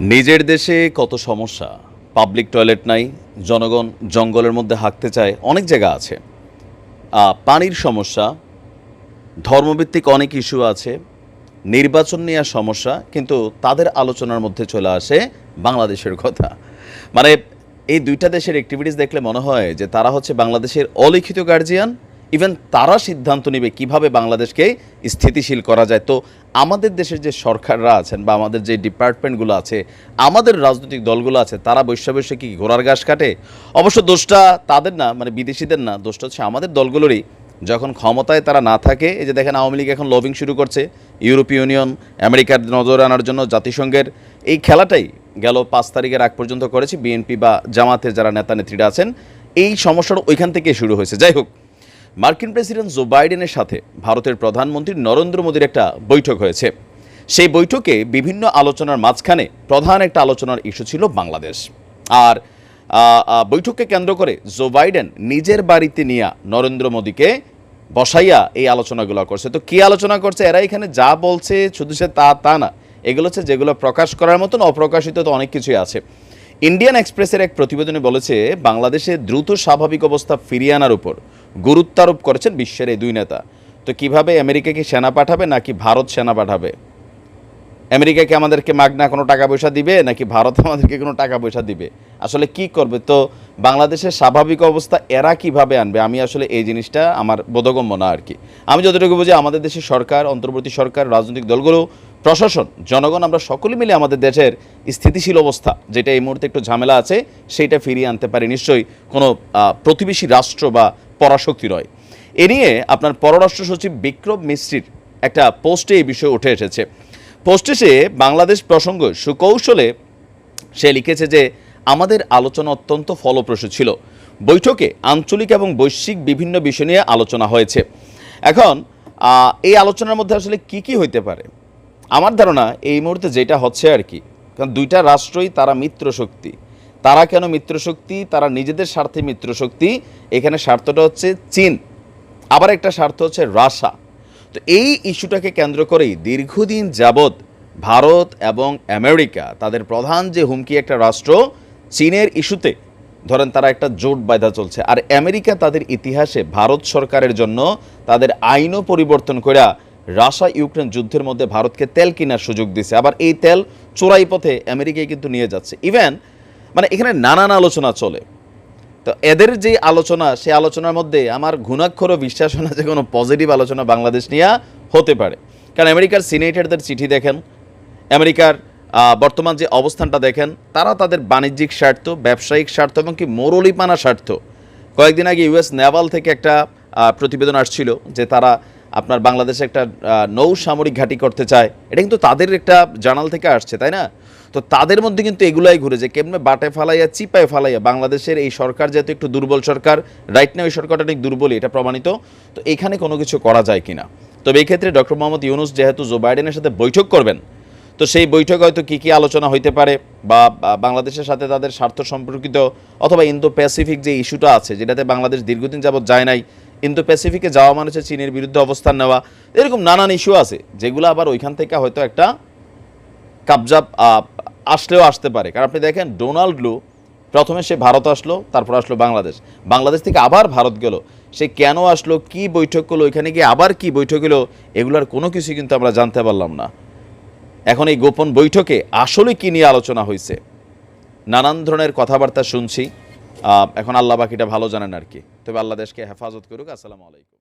নিজের দেশে কত সমস্যা, পাবলিক টয়লেট নাই, জনগণ জঙ্গলের মধ্যে হাঁটতে চায়, অনেক জায়গা আছে। পানির সমস্যা, ধর্মভিত্তিক অনেক ইস্যু আছে, নির্বাচন নিয়ে সমস্যা, কিন্তু তাদের আলোচনার মধ্যে চলে আসে বাংলাদেশের কথা। মানে এই দুইটা দেশের অ্যাক্টিভিটিস দেখলে মনে হয় যে তারা হচ্ছে বাংলাদেশের অলিখিত গার্জিয়ান। ইভেন তারা সিদ্ধান্ত নেবে কিভাবে বাংলাদেশকে স্থিতিশীল করা যায়। তো আমাদের দেশের যে সরকাররা আছেন বা আমাদের যে ডিপার্টমেন্টগুলো আছে, আমাদের রাজনৈতিক দলগুলো আছে, তারা বৈশ্য বৈশ্য কি ঘোড়ার ঘাস কাটে? অবশ্য দোষটা তাদের না, মানে বিদেশিদের না, দোষটা হচ্ছে আমাদের দলগুলোরই। যখন ক্ষমতায় তারা না থাকে, এই যে দেখেন আওয়ামী লীগ এখন লবিং শুরু করছে ইউরোপীয় ইউনিয়ন, আমেরিকার নজর আনার জন্য, জাতিসংঘের এই খেলাটাই গেল 5 তারিখের আগ পর্যন্ত করেছে বিএনপি বা জামাতের যারা নেতা নেত্রীরা আছেন। এই সমস্যাটা ওইখান থেকে শুরু হয়েছে। যাই হোক, মার্কিন প্রেসিডেন্ট জো বাইডেনের সাথে ভারতের প্রধানমন্ত্রী নরেন্দ্র মোদীর একটা বৈঠক হয়েছে। সেই বৈঠকে বিভিন্ন আলোচনার মাঝখানে প্রধান একটা আলোচনার ইস্যু ছিল বাংলাদেশ। আর বৈঠককে কেন্দ্র করে জো বাইডেন নিজের বাড়িতে নিয়ে নরেন্দ্র মোদীকে বসাইয়া এই আলোচনাগুলো করছে। তো কী আলোচনা করছে, এরা এখানে যা বলছে শুধু সে তা না, এগুলো হচ্ছে যেগুলো প্রকাশ করার মতন, অপ্রকাশিত তো অনেক কিছুই আছে। ইন্ডিয়ান এক্সপ্রেসের এক প্রতিবেদনে বলেছে বাংলাদেশে দ্রুত স্বাভাবিক অবস্থা ফিরিয়ে আনার উপর গুরুত্বারোপ করেছেন বিশ্বের এই দুই নেতা। তো কিভাবে, আমেরিকা কি সেনা পাঠাবে নাকি ভারত সেনা পাঠাবে? আমেরিকা কি আমাদেরকে মাগনা কোনো টাকা পয়সা দিবে নাকি ভারত আমাদেরকে কোনো টাকা পয়সা দিবে? আসলে কি করবে? তো বাংলাদেশের স্বাভাবিক অবস্থা এরা কিভাবে আনবে? আমি আসলে এই জিনিসটা আমার বোধগম্য না আর কি। আমি যতটুকু বুঝি, আমাদের দেশের সরকার, অন্তর্বর্তী সরকার, রাজনৈতিক দলগুলো, প্রশাসন, জনগণ, আমরা সকলে মিলে আমাদের দেশের স্থিতিশীল অবস্থা, যেটা এই মুহূর্তে একটু ঝামেলা আছে, সেইটা ফিরিয়ে আনতে পারি। নিশ্চয়ই কোনো প্রতিবেশী রাষ্ট্র বা পরাশক্তি নয়। এ নিয়ে আপনার পররাষ্ট্র সচিব বিক্রম মিশ্রির একটা পোস্টে এই বিষয়ে উঠে এসেছে। পোস্টে সে বাংলাদেশ প্রসঙ্গ সুকৌশলে সে লিখেছে যে আমাদের আলোচনা অত্যন্ত ফলপ্রসূ ছিল। বৈঠকে আঞ্চলিক এবং বৈশ্বিক বিভিন্ন বিষয় নিয়ে আলোচনা হয়েছে। এখন এই আলোচনার মধ্যে আসলে কি হইতে পারে? আমার ধারণা এই মুহূর্তে যেটা হচ্ছে আর কি, কারণ দুইটা রাষ্ট্রই তারা মিত্রশক্তি। তারা কেন মিত্রশক্তি? তারা নিজেদের স্বার্থে মিত্রশক্তি। এখানে স্বার্থটা হচ্ছে চীন, আবার একটা স্বার্থ হচ্ছে রাশিয়া। তো এই ইস্যুটাকে কেন্দ্র করেই দীর্ঘদিন যাবৎ ভারত এবং আমেরিকা, তাদের প্রধান যে হুমকি একটা রাষ্ট্র চীনের ইস্যুতে, ধরেন তারা একটা জোট বাঁধা চলছে। আর আমেরিকা তাদের ইতিহাসে ভারত সরকারের জন্য তাদের আইনও পরিবর্তন করে রাশিয়া ইউক্রেন যুদ্ধের মধ্যে ভারতকে তেল কেনার সুযোগ দিছে। আবার এই তেল চোরাই পথে আমেরিকায় কিন্তু নিয়ে যাচ্ছে। ইভেন মানে এখানে নানান আলোচনা চলে। তো এদের যে আলোচনা, সেই আলোচনার মধ্যে আমার ঘুণাক্ষরও বিশ্বাস হয় না যে কোনো পজিটিভ আলোচনা বাংলাদেশ নিয়ে হতে পারে। কারণ আমেরিকার সিনেটরদের চিঠি দেখেন, আমেরিকার বর্তমান যে অবস্থানটা দেখেন, তারা তাদের বাণিজ্যিক স্বার্থ, ব্যবসায়িক স্বার্থ এবং কি মোরলিপানা স্বার্থ। কয়েকদিন আগে ইউএস নেভাল থেকে একটা প্রতিবেদন আসছিল যে তারা আপনার বাংলাদেশে একটা নৌ সামরিক ঘাঁটি করতে চায়। এটা কিন্তু তাদের একটা জার্নাল থেকে আসছে, তাই না? তো তাদের মধ্যে কিন্তু এগুলাই ঘুরে যে কেমনে বাটে ফালাইয়া চিপায় ফালাইয়া বাংলাদেশের এই সরকার যেহেতু একটু দুর্বল সরকার, রাইট না, ওই সরকারটা অনেক দুর্বলই, এটা প্রমাণিত। তো এখানে কোনো কিছু করা যায় কিনা। তবে এই ক্ষেত্রে ডক্টর মোহাম্মদ ইউনূস যেহেতু জো বাইডেনের সাথে বৈঠক করবেন, তো সেই বৈঠক হয়তো কী আলোচনা হইতে পারে, বা বাংলাদেশের সাথে তাদের স্বার্থ সম্পর্কিত, অথবা ইন্দো প্যাসিফিক যে ইস্যুটা আছে, যেটাতে বাংলাদেশ দীর্ঘদিন যাবৎ যায় নাই, ইন্দো প্যাসিফিকে যাওয়া মানে হচ্ছে চীনের বিরুদ্ধে অবস্থান নেওয়া, এরকম নানান ইস্যু আছে যেগুলো আবার ওইখান থেকে হয়তো একটা কাবজাব আসলেও আসতে পারে। কারণ আপনি দেখেন ডোনাল্ড লু প্রথমে সে ভারত আসলো, তারপর আসলো বাংলাদেশ, বাংলাদেশ থেকে আবার ভারত গেল। সে কেন আসলো, কি বৈঠক করলো, ওইখানে গিয়ে আবার কি বৈঠক হলো, এগুলোর কোনো কিছু কিন্তু আমরা জানতে পারলাম না। এখন এই গোপন বৈঠকে আসলে কি নিয়ে আলোচনা হয়েছে, নানান ধরনের কথাবার্তা শুনছি। এখন আল্লাহ বাকিটা ভালো জানেন আর কি। তবে আল্লাহ দেশকে হেফাজত করুক। আসসালামু আলাইকুম।